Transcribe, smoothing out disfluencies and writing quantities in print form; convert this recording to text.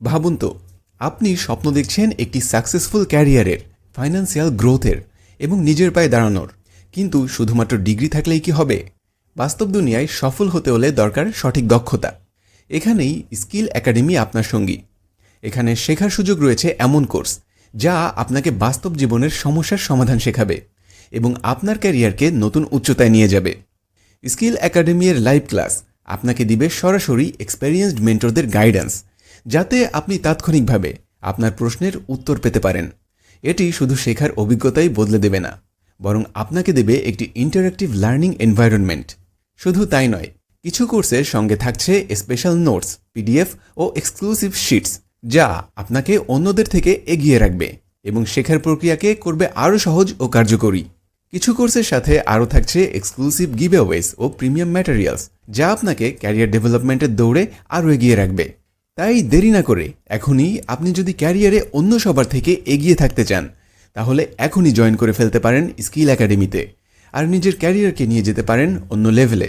ভাবুন তো, আপনি স্বপ্ন দেখছেন একটি সাকসেসফুল ক্যারিয়ারের, ফাইন্যান্সিয়াল গ্রোথের এবং নিজের পায়ে দাঁড়ানোর। কিন্তু শুধুমাত্র ডিগ্রি থাকলেই কি হবে? বাস্তব দুনিয়ায় সফল হতে হলে দরকার সঠিক দক্ষতা। এখানেই স্কিল একাডেমি আপনার সঙ্গী। এখানে শেখার সুযোগ রয়েছে এমন কোর্স যা আপনাকে বাস্তব জীবনের সমস্যার সমাধান শেখাবে এবং আপনার ক্যারিয়ারকে নতুন উচ্চতায় নিয়ে যাবে। স্কিল একাডেমি এর লাইভ ক্লাস আপনাকে দিবে সরাসরি এক্সপেরিয়েন্সড মেন্টরদের গাইডেন্স, যাতে আপনি তাৎক্ষণিকভাবে আপনার প্রশ্নের উত্তর পেতে পারেন। এটি শুধু শেখার অভিজ্ঞতাই বদলে দেবে না, বরং আপনাকে দেবে একটি ইন্টারঅ্যাক্টিভ লার্নিং এনভায়রনমেন্ট। শুধু তাই নয়, কিছু কোর্সের সঙ্গে থাকছে স্পেশাল নোটস, পিডিএফ ও এক্সক্লুসিভ শিটস, যা আপনাকে অন্যদের থেকে এগিয়ে রাখবে এবং শেখার প্রক্রিয়াকে করবে আরও সহজ ও কার্যকরী। কিছু কোর্সের সাথে আরও থাকছে এক্সক্লুসিভ গিভঅ্যাওয়েজ ও প্রিমিয়াম ম্যাটেরিয়ালস, যা আপনাকে ক্যারিয়ার ডেভেলপমেন্টের দৌড়ে আরও এগিয়ে রাখবে। তাই দেরি না করে এখনই, আপনি যদি ক্যারিয়ারে অন্য সবার থেকে এগিয়ে থাকতে চান, তাহলে এখনই জয়েন করে ফেলতে পারেন স্কিল একাডেমিতে আর নিজের ক্যারিয়ারকে নিয়ে যেতে পারেন অন্য লেভেলে।